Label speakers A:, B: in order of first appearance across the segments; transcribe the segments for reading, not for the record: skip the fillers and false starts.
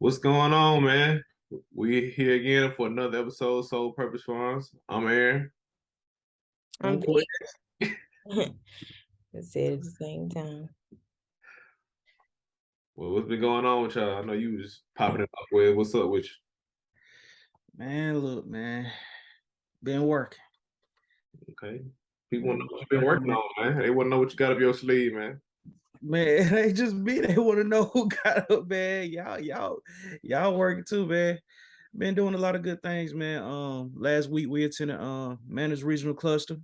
A: What's going on, man? We here again for another episode of Soul Purpose Farms. I'm Aaron.
B: I'm
A: I'm Quinn.
B: big. I said at the same time.
A: Well, what's been going on with y'all? I know you was popping it up with. What's up with you?
C: Man, look, man, been working.
A: Okay. People want to know what you've been working on, man. They want to know what you got up your sleeve, man.
C: Man, they just me. They want to know who got up, man. Y'all working too, man. Been doing a lot of good things, man. Last week we attended Manners Regional Cluster.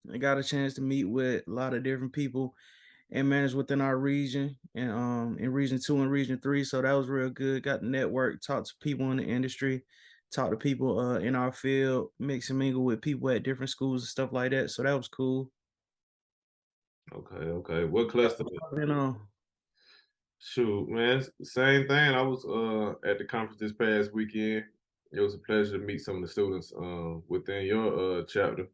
C: I got a chance to meet with a lot of different people and managers within our region and in Region 2 and Region 3. So that was real good. Got to network, talk to people in the industry, talk to people in our field, mix and mingle with people at different schools and stuff like that. So that was cool.
A: Okay. What cluster?
C: You know,
A: Shoot, man. Same thing. I was at the conference this past weekend. It was a pleasure to meet some of the students within your chapter.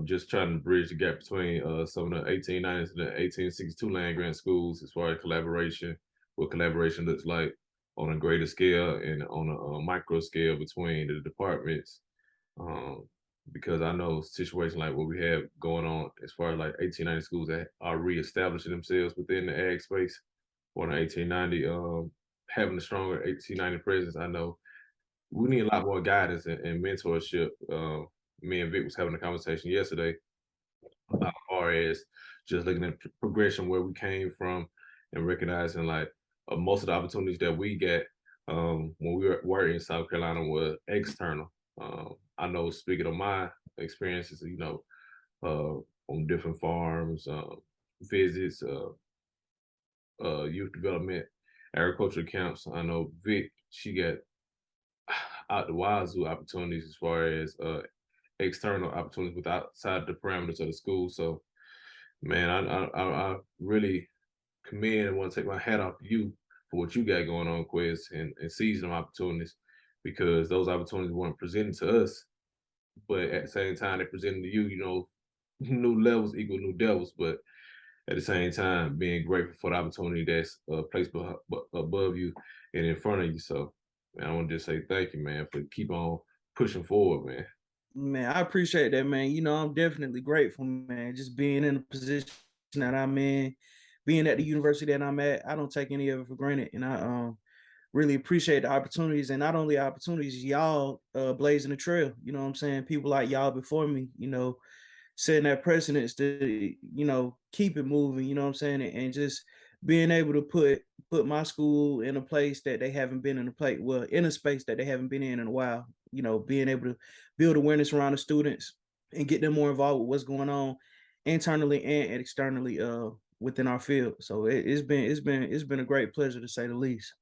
A: Just trying to bridge the gap between some of the 1890s and the 1862 land grant schools as far as collaboration, what collaboration looks like on a greater scale and on a micro scale between the departments. Because I know situations like what we have going on as far as like 1890 schools that are reestablishing themselves within the ag space or the 1890, having a stronger 1890 presence. I know we need a lot more guidance and mentorship. Me and Vic was having a conversation yesterday about far as just looking at progression where we came from and recognizing like most of the opportunities that we get when we were in South Carolina were external. I know, speaking of my experiences, on different farms, visits, youth development, agricultural camps. I know Vic, she got out the wazoo opportunities as far as external opportunities with outside the parameters of the school. So, man, I really commend and want to take my hat off to you for what you got going on, Quez, and seize them opportunities because those opportunities weren't presented to us, but at the same time they presented to you. New levels equal new devils, but at the same time, being grateful for the opportunity that's placed above you and in front of you. So, man, I want to just say thank you, man, for keep on pushing forward, man.
C: man, I appreciate that, man. I'm definitely grateful, man. Just being in the position that I'm in, being at the university that I'm at, I don't take any of it for granted, and I really appreciate the opportunities, and not only opportunities, y'all blazing the trail. You know what I'm saying? People like y'all before me, setting that precedence to keep it moving. You know what I'm saying? And just being able to put my school in a place that they haven't been in in a space that they haven't been in a while. Being able to build awareness around the students and get them more involved with what's going on internally and externally within our field. So it's been a great pleasure, to say the least.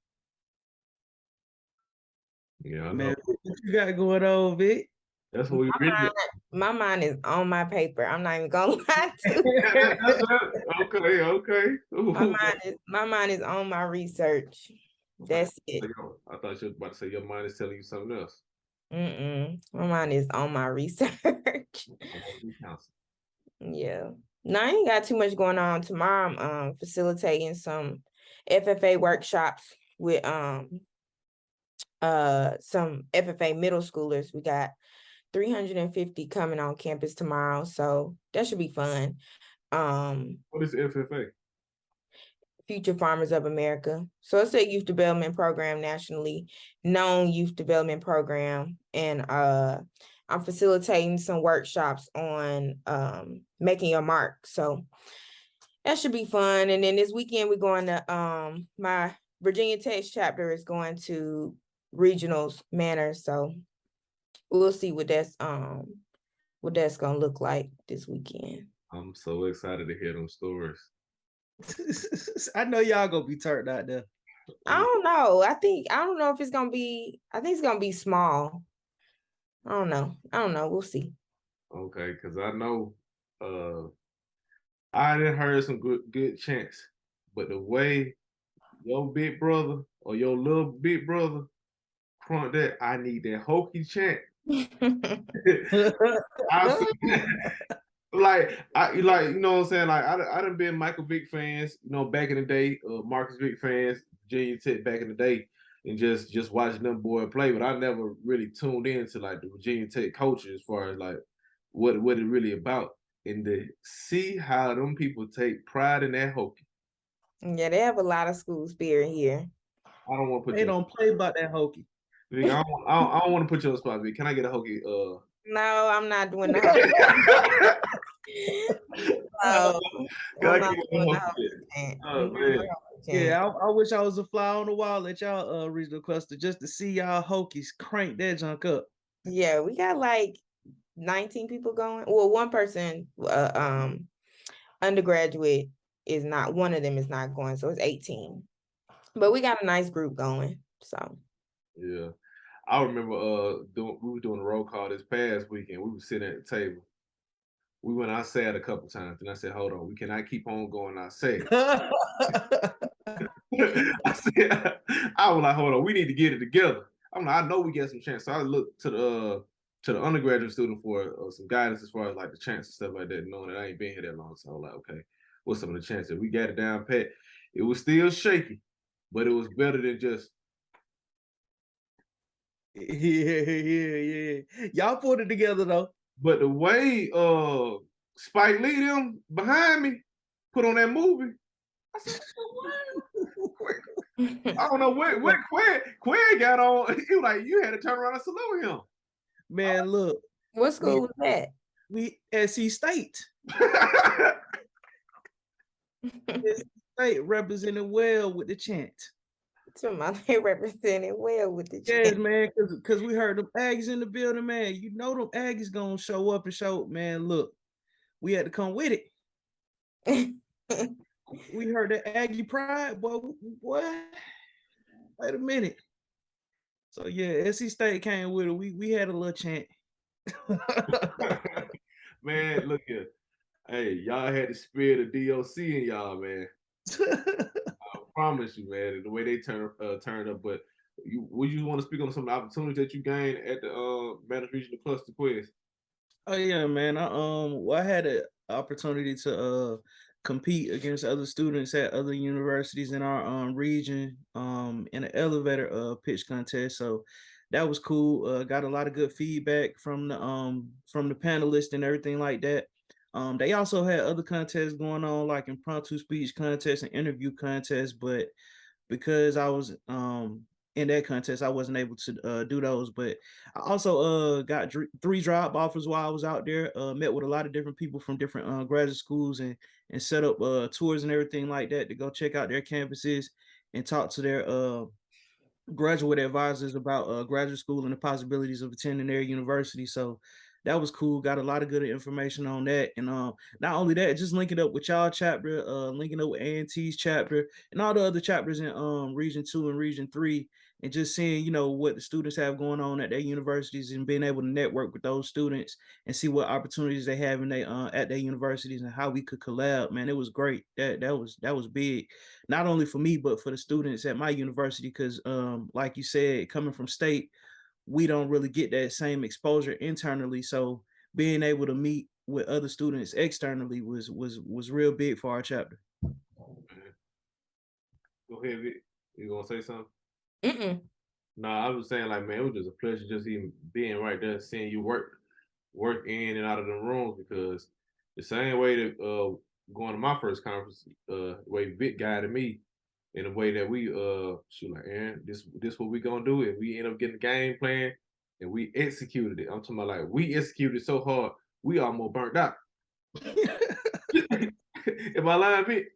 A: Yeah, I know.
C: Man, what you got going on, Vic?
A: That's what we really.
B: My mind is on my paper. I'm not even gonna lie to
A: Okay.
B: my mind is on my research. That's it.
A: I thought you were about to say your mind is telling you something else.
B: My mind is on my research. Yeah. No, I ain't got too much going on. Tomorrow I'm facilitating some FFA workshops with some FFA middle schoolers. We got 350 coming on campus tomorrow, so that should be fun.
A: What is FFA?
B: Future Farmers of America. So it's a youth development program, nationally known youth development program. And I'm facilitating some workshops on making your mark. So that should be fun. And then this weekend we're going to my Virginia Tech chapter is going to regionals manor. So we'll see what that's gonna look like this weekend.
A: I'm so excited to hear them stories.
C: I know y'all gonna be turned out there.
B: I don't know. I don't know if it's gonna be. I think it's gonna be small. I don't know. We'll see.
A: Okay, because I know I didn't heard some good chants, but the way your big brother or your little big brother crunk that, I need that hokey chant. Like, you know what I'm saying? Like I done been Michael Vick fans, back in the day, Marcus Vick fans, Virginia Tech back in the day and just watching them boy play, but I never really tuned into like the Virginia Tech culture as far as like what it really about. And to see how them people take pride in that Hokie.
B: Yeah, they have a lot of school spirit here.
A: I don't want to put
C: They
A: you.
C: don't play about that Hokie.
A: I don't want to put you on the spot, Vic. Can I get a Hokie?
B: No, I'm not doing that. No,
A: Can I
B: I'm not
A: get a
B: doing the
A: Hokie?
B: Hokie
A: Oh,
B: chant.
A: man.
C: Yeah, I wish I was a fly on the wall at y'all regional cluster just to see y'all Hokies crank that junk up.
B: Yeah, we got like 19 people going. Well, one person, undergraduate is not, one of them is not going, so it's 18. But we got a nice group going. So
A: Yeah. I remember we were doing a roll call this past weekend. We were sitting at the table. We went outside a couple times, and I said, "Hold on, we cannot keep on going outside." I said, I was like, "Hold on, we need to get it together." I'm like, I know we get some chance. So I looked to the undergraduate student for some guidance as far as like the chance and stuff like that, knowing that I ain't been here that long. So I was like, okay, what's some of the chances? We got it down pat. It was still shaky, but it was better than just.
C: Yeah. Y'all put it together though.
A: But the way Spike Lee them behind me put on that movie, I said, what? I don't know what Quinn got on. He was like, you had to turn around and salute him.
C: Man, look.
B: what school was that?
C: We SC State. SC State represented well with the chant.
B: They represented well with the
C: Yes,
B: chant.
C: man, because we heard them Aggies in the building, man. You know them Aggies gonna show up and show, man, look, we had to come with it. We heard the Aggie pride, boy, what? Wait a minute. So yeah, SC State came with it. We had a little chant.
A: Man, look here. Hey, y'all had the spirit of DOC in y'all, man. I promise you, man. The way they turned up, but would you want to speak on some opportunities that you gained at the Banner Regional Cluster Quiz?
C: Oh yeah, man. I had an opportunity to compete against other students at other universities in our region in an elevator pitch contest. So that was cool. Got a lot of good feedback from the panelists and everything like that. They also had other contests going on, like impromptu speech contests and interview contests, but because I was in that contest, I wasn't able to do those. But I also got 3 job offers while I was out there. Met with a lot of different people from different graduate schools and set up tours and everything like that to go check out their campuses and talk to their graduate advisors about graduate school and the possibilities of attending their university. So that was cool. Got a lot of good information on that. And not only that, just linking up with y'all chapter, linking up with A&T's chapter and all the other chapters in Region 2 and Region 3, and just seeing, what the students have going on at their universities and being able to network with those students and see what opportunities they have in they at their universities and how we could collab. Man, it was great. That was big, not only for me but for the students at my university, because like you said, coming from state, we don't really get that same exposure internally. So being able to meet with other students externally was real big for our chapter.
A: Go ahead, Vic. You gonna say something?
B: Mm-mm.
A: No, I was saying like, man, it was just a pleasure just even being right there, seeing you work in and out of the rooms, because the same way that going to my first conference, the way Vic guided me, in a way that we shoot like, Aaron, this what we gonna do, and we end up getting the game plan and we executed it. I'm talking about like we executed so hard we almost burnt out. Am I lying, Vic?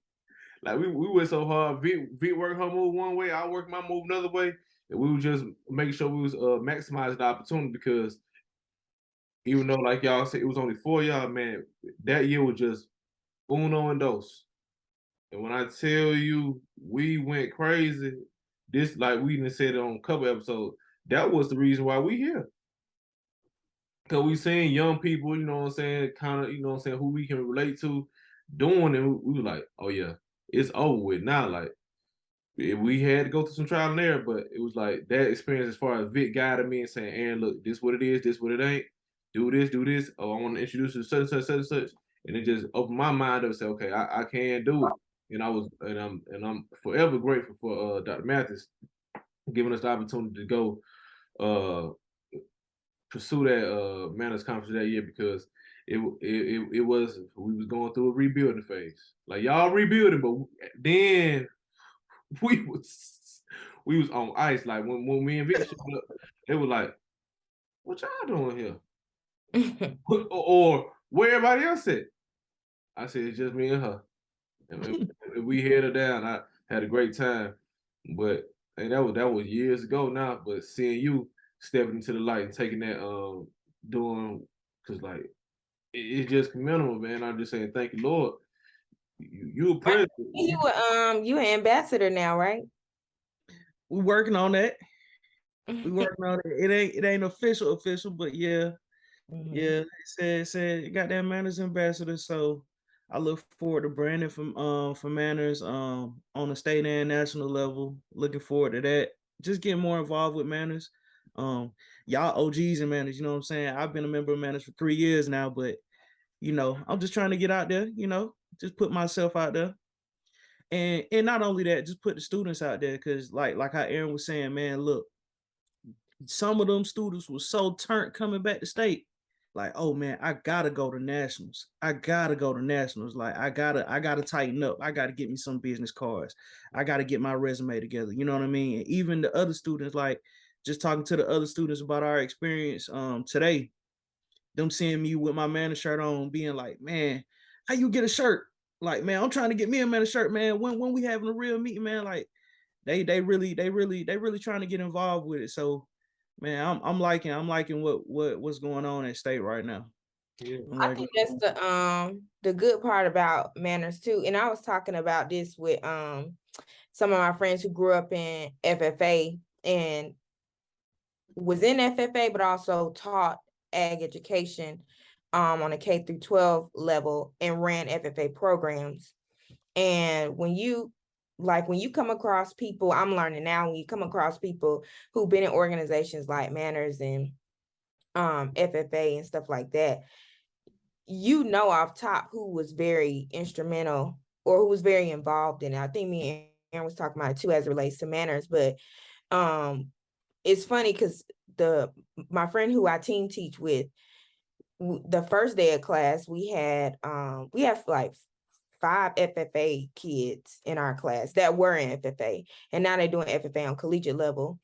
A: Like we went so hard. Vic worked her move one way, I worked my move another way, and we were just making sure we was maximizing the opportunity, because even though, like y'all said, it was only 4 y'all, man, that year was just uno and dos. And when I tell you we went crazy, this, like we didn't say it on a couple episodes, that was the reason why we here. Cause we seen young people, you know what I'm saying, kind of, you know what I'm saying, who we can relate to doing it. We were like, oh yeah, it's over with now. Like we had to go through some trial and error, but it was like that experience as far as Vic guided me and saying, Aaron, look, this what it is, this what it ain't. Do this, do this. Oh, I want to introduce you to such and such, such and such. And it just opened my mind up and say, okay, I can do it. and I'm forever grateful for Dr. Mathis giving us the opportunity to go pursue that manners conference that year, because it was, we was going through a rebuilding phase. Like, y'all rebuilding, but then we was on ice. Like, when me and Vic showed up, they were like, "What y'all doing here?" or where everybody else at? I said, "It's just me and her." And we held her down. I had a great time, but and that was years ago now. But seeing you stepping into the light and taking that, doing, cause like it's just commendable, man. I'm just saying, thank you, Lord. You a president.
B: You an ambassador now, right?
C: We working on that. We working on it. It ain't official, but yeah. Yeah, it said you got that Manners ambassador. So I look forward to branding for Manners on the state and national level. Looking forward to that. Just getting more involved with Manners. Y'all OGs and Manners, you know what I'm saying? I've been a member of Manners for 3 years now, but you know, I'm just trying to get out there, you know, just put myself out there. And not only that, just put the students out there, because like how Aaron was saying, man, look, some of them students were so turned coming back to state. Like, oh man, I gotta go to nationals. I gotta go to nationals. Like, I gotta tighten up. I gotta get me some business cards. I gotta get my resume together. You know what I mean? And even the other students, like just talking to the other students about our experience today, them seeing me with my Manners shirt on, being like, man, how you get a shirt? Like, man, I'm trying to get me a Manners shirt, man. When we having a real meeting, man, like they really trying to get involved with it. So man, I'm liking what's going on at state right now.
A: Yeah.
B: I think that's the good part about Manners too. And I was talking about this with some of my friends who grew up in FFA and was in FFA, but also taught ag education on a K through 12 level and ran FFA programs. And when you come across people, I'm learning now, when you come across people who've been in organizations like Manners and FFA and stuff like that, you know off top who was very instrumental or who was very involved in it. I think me and Aaron was talking about it too as it relates to Manners, but it's funny because my friend who I team teach with, the first day of class, we have like 5 FFA kids in our class that were in FFA, and now they're doing FFA on collegiate level.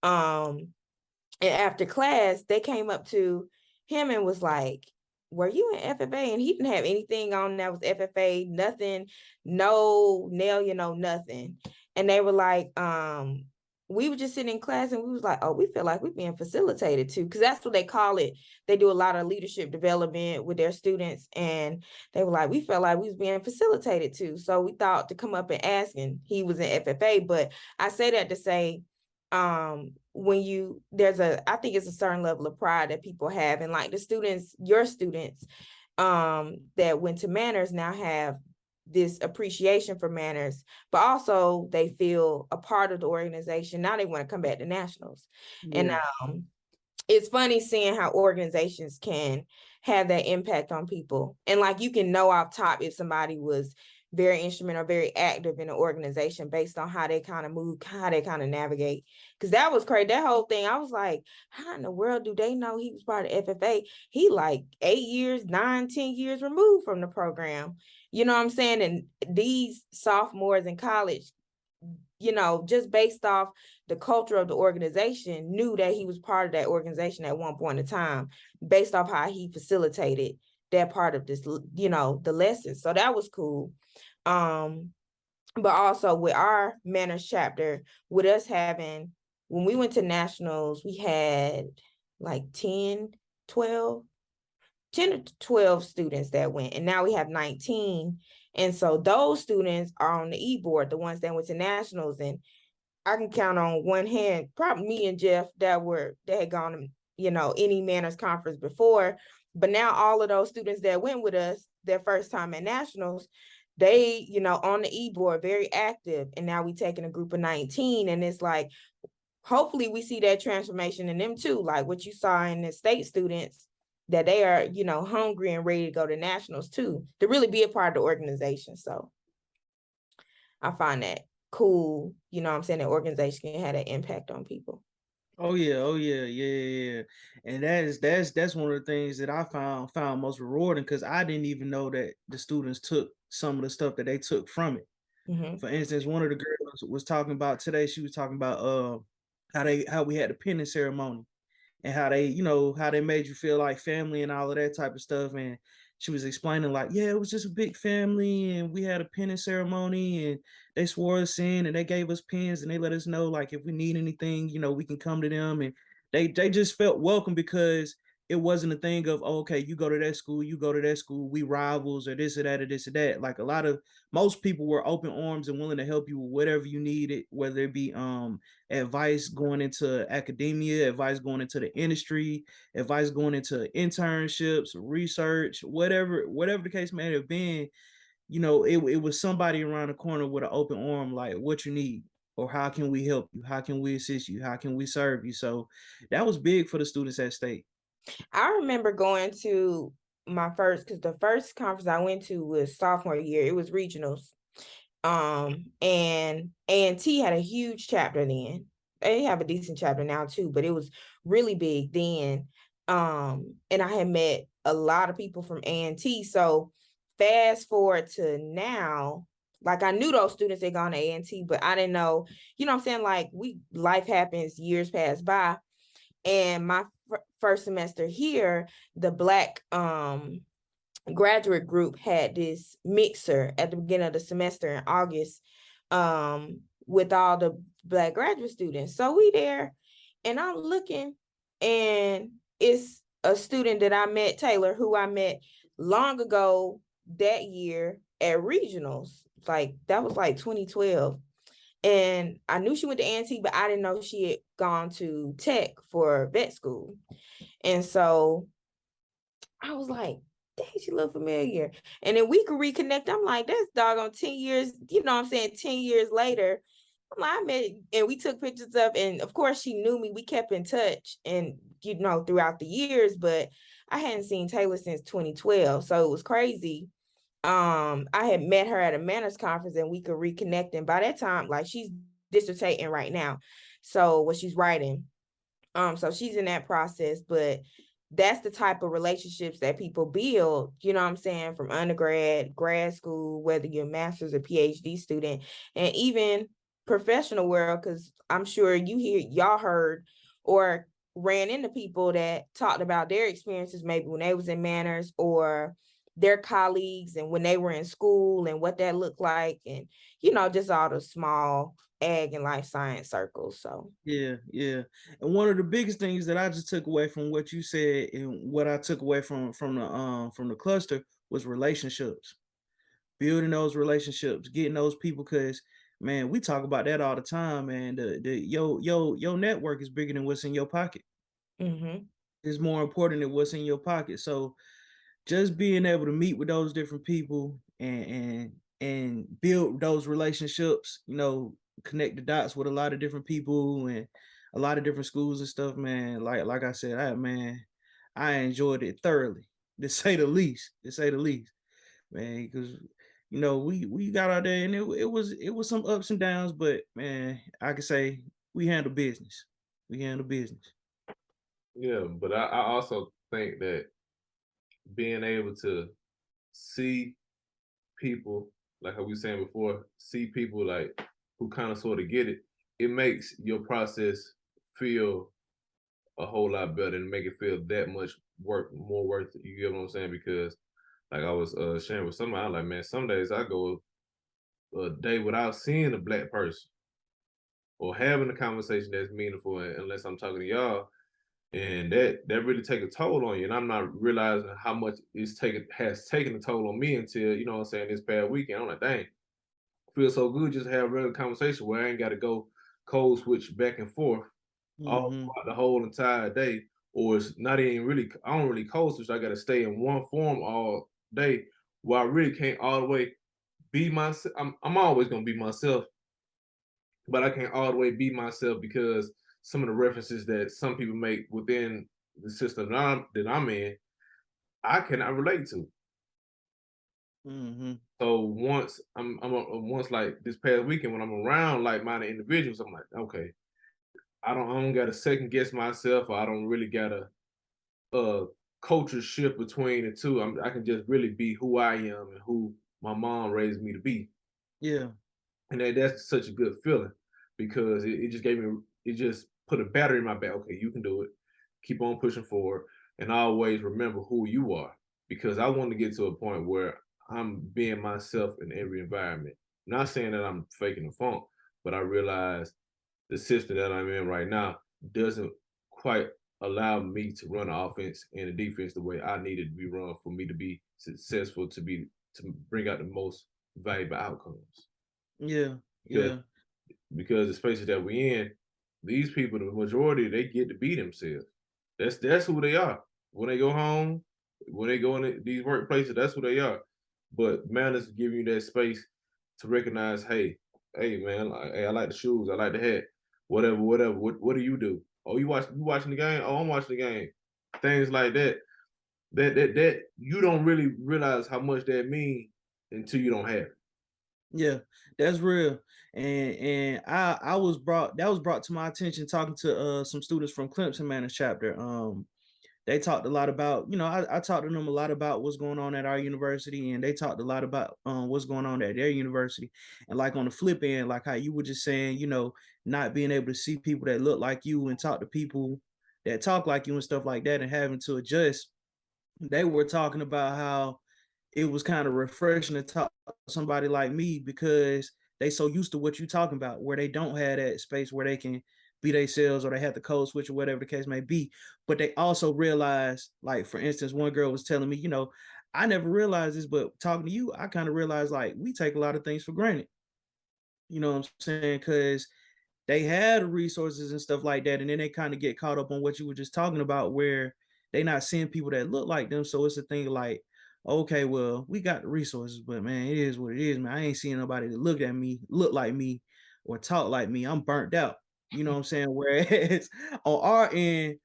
B: And after class, they came up to him and was like, "Were you in FFA?" And he didn't have anything on that was FFA, nothing, no nail, nothing. And they were like, we were just sitting in class and we was like, oh, we feel like we're being facilitated too, because that's what they call it. They do a lot of leadership development with their students, and they were like, we felt like we was being facilitated too. So we thought to come up and ask, and he was in FFA. But I say that to say, when I think it's a certain level of pride that people have, and like your students that went to Manners now have this appreciation for Manners, but also they feel a part of the organization. Now they want to come back to nationals. Yeah. And it's funny seeing how organizations can have that impact on people. And like, you can know off top if somebody was very instrumental, very active in an organization based on how they kind of move, how they kind of navigate. Because that was crazy. That whole thing, I was like, how in the world do they know he was part of FFA? He like 8 years, 9, 10 years removed from the program. You know what I'm saying? And these sophomores in college, just based off the culture of the organization, knew that he was part of that organization at one point in time, based off how he facilitated that part of this, the lesson. So that was cool. But also with our Manners chapter, with us having, when we went to nationals, we had like 10 to 12 students that went, and now we have 19. And so those students are on the e-board, the ones that went to nationals. And I can count on one hand, probably me and Jeff, that had gone to, any Manners conference before. But now all of those students that went with us their first time at nationals, they, on the e-board, very active. And now we taking a group of 19, and it's like, hopefully we see that transformation in them too, like what you saw in the state students, that they are, hungry and ready to go to nationals too, to really be a part of the organization. So I find that cool, you know what I'm saying, that organization can have an impact on people.
C: Oh yeah, yeah. And that's one of the things that I found most rewarding, because I didn't even know that the students took some of the stuff that they took from it.
B: Mm-hmm.
C: For instance, one of the girls was talking about today, she was talking about how we had the pinning ceremony, and how they, how they made you feel like family and all of that type of stuff. And she was explaining like, yeah, it was just a big family, and we had a penning ceremony, and they swore us in, and they gave us pins, and they let us know like if we need anything, we can come to them. And they just felt welcome, because it wasn't a thing of, oh, okay, you go to that school, you go to that school, we rivals, or this or that or this or that. Like most people were open arms and willing to help you with whatever you needed, whether it be advice going into academia, advice going into the industry, advice going into internships, research, whatever the case may have been. It was somebody around the corner with an open arm, like, what you need, or how can we help you, how can we assist you, how can we serve you. So that was big for the students at State.
B: I remember going to because the first conference I went to was sophomore year. It was regionals. And A&T had a huge chapter then. They have a decent chapter now too, but it was really big then. And I had met a lot of people from A&T. So fast forward to now, like I knew those students had gone to A&T, but I didn't know, you know what I'm saying? Like life happens, years pass by. And my first semester here, the Black graduate group had this mixer at the beginning of the semester in August with all the Black graduate students. So we there, and I'm looking, and it's a student that I met, Taylor, who I met long ago that year at regionals. Like that was like 2012. And I knew she went to A&T, but I didn't know she had gone to Tech for vet school. And so I was like, dang, she look familiar. And then we could reconnect. I'm like, that's doggone 10 years, you know what I'm saying? 10 years later, I'm like, I met, and we took pictures of, and of course she knew me. We kept in touch and, throughout the years, but I hadn't seen Taylor since 2012. So it was crazy. I had met her at a manners conference and we could reconnect. And by that time, like she's dissertating right now. So what she's writing. So she's in that process, but that's the type of relationships that people build, you know what I'm saying, from undergrad, grad school, whether you're a master's or PhD student, and even professional world, because I'm sure y'all heard or ran into people that talked about their experiences maybe when they was in manners, or their colleagues and when they were in school and what that looked like, and just all the small ag and life science circles. So
C: Yeah. And one of the biggest things that I just took away from what you said, and what I took away from the cluster, was relationships. Building those relationships, getting those people, because man, we talk about that all the time, man. Your network is bigger than what's in your pocket.
B: mm-hmm.
C: It's more important than what's in your pocket. So just being able to meet with those different people, and build those relationships, connect the dots with a lot of different people and a lot of different schools and stuff, man. Like I said, I enjoyed it thoroughly, to say the least. Man, because we got out there, and it was some ups and downs, but man, I can say we handle business. We handle business.
A: Yeah, but I also think that being able to see people, like how we were saying before, see people like who kind of sort of get it, it makes your process feel a whole lot better and make it feel that much more worth it. You get what I'm saying? Because like I was sharing with somebody, I'm like, man, some days I go a day without seeing a Black person or having a conversation that's meaningful, unless I'm talking to y'all. And that really take a toll on you. And I'm not realizing how much has taken a toll on me until, what I'm saying, this past weekend. I'm like, dang, feels so good just to have a regular conversation where I ain't got to go code switch back and forth all
C: Hmm.
A: throughout the whole entire day. Or it's not even really, I don't really code switch. I got to stay in one form all day, where I really can't all the way be myself. I'm always going to be myself, but I can't all the way be myself because some of the references that some people make within the system that I'm in, I cannot relate to.
C: Hmm.
A: So once once like this past weekend when I'm around like-minded individuals, I'm like, okay, I don't gotta second guess myself, or I don't really gotta culture shift between the two. I can just really be who I am and who my mom raised me to be.
C: Yeah.
A: And that's such a good feeling because it just gave me, it just put a battery in my back. Okay, you can do it. Keep on pushing forward and always remember who you are, because I want to get to a point where I'm being myself in every environment. Not saying that I'm faking the funk, but I realize the system that I'm in right now doesn't quite allow me to run the offense and the defense the way I needed to be run for me to be successful, to bring out the most valuable outcomes.
C: Yeah.
A: Because
C: Yeah.
A: because the spaces that we in, these people, the majority, they get to be themselves. That's who they are. When they go home, when they go in these workplaces, that's who they are. But manners give you that space to recognize, hey man, hey, I like the shoes, I like the hat, whatever, whatever. What do you do? Oh, you watching the game? Oh, I'm watching the game. Things like that. That you don't really realize how much that means until you don't have it.
C: Yeah, that's real. And I was brought that was brought to my attention talking to some students from Clemson Managed Chapter. They talked a lot about, I talked to them a lot about what's going on at our university, and they talked a lot about what's going on at their university. And like on the flip end, like how you were just saying, not being able to see people that look like you and talk to people that talk like you and stuff like that and having to adjust. They were talking about how it was kind of refreshing to talk to somebody like me because they so used to what you talking about, where they don't have that space where they can be themselves or they have the code switch or whatever the case may be. But they also realize, like for instance, one girl was telling me, I never realized this, but talking to you, I kind of realized like we take a lot of things for granted. You know what I'm saying? Because they had resources and stuff like that, and then they kind of get caught up on what you were just talking about, where they not seeing people that look like them. So it's a thing like, okay, well, we got the resources, but man, it is what it is, man. I ain't seeing nobody that look like me, or talk like me. I'm burnt out. You know what I'm saying? Whereas on our end,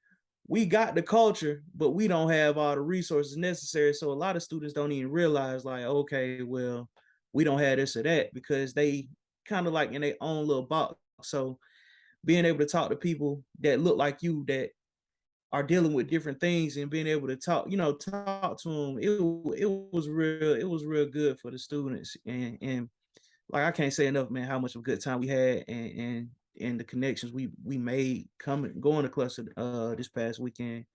C: we got the culture, but we don't have all the resources necessary. So a lot of students don't even realize, like, okay, well, we don't have this or that because they kind of like in their own little box. So being able to talk to people that look like you that are dealing with different things and being able to talk to them, it was real good for the students. And like I can't say enough, man, how much of a good time we had and the connections we made going to cluster this past weekend.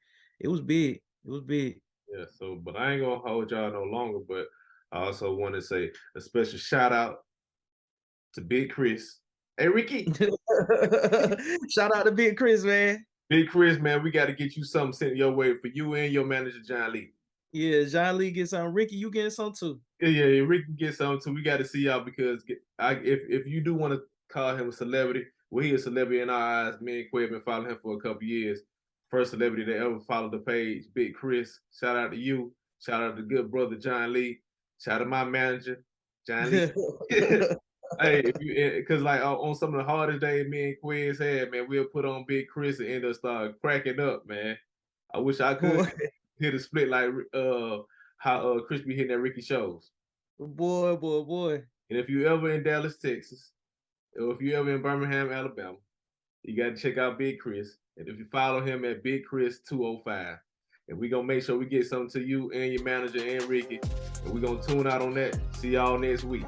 C: It was big. It was big.
A: Yeah, so but I ain't gonna hold y'all no longer, but I also want to say a special shout out to Big Chris. Hey Ricky,
C: Shout out to Big Chris, man.
A: Big Chris, man, we got to get you something sent your way for you and your manager John Lee.
C: Yeah, John Lee gets something. Ricky, you getting some too.
A: Yeah, Ricky can get something too. We got to see y'all because if you do want to call him a celebrity, well, he a celebrity in our eyes. Me and Quay have been following him for a couple years. First celebrity that ever followed the page, Big Chris. Shout out to you. Shout out to good brother John Lee. Shout out to my manager, John Lee. Hey, if you because like on some of the hardest days me and Quiz had, man, we'll put on Big Chris and end up start cracking up, man. I wish I could hit a split like how Chris be hitting at Ricky shows.
C: Boy.
A: And if you ever in Dallas, Texas, or if you ever in Birmingham, Alabama, you got to check out Big Chris. And if you follow him at Big Chris 205, and we gonna make sure we get something to you and your manager and Ricky, and we gonna tune out on that. See y'all next week.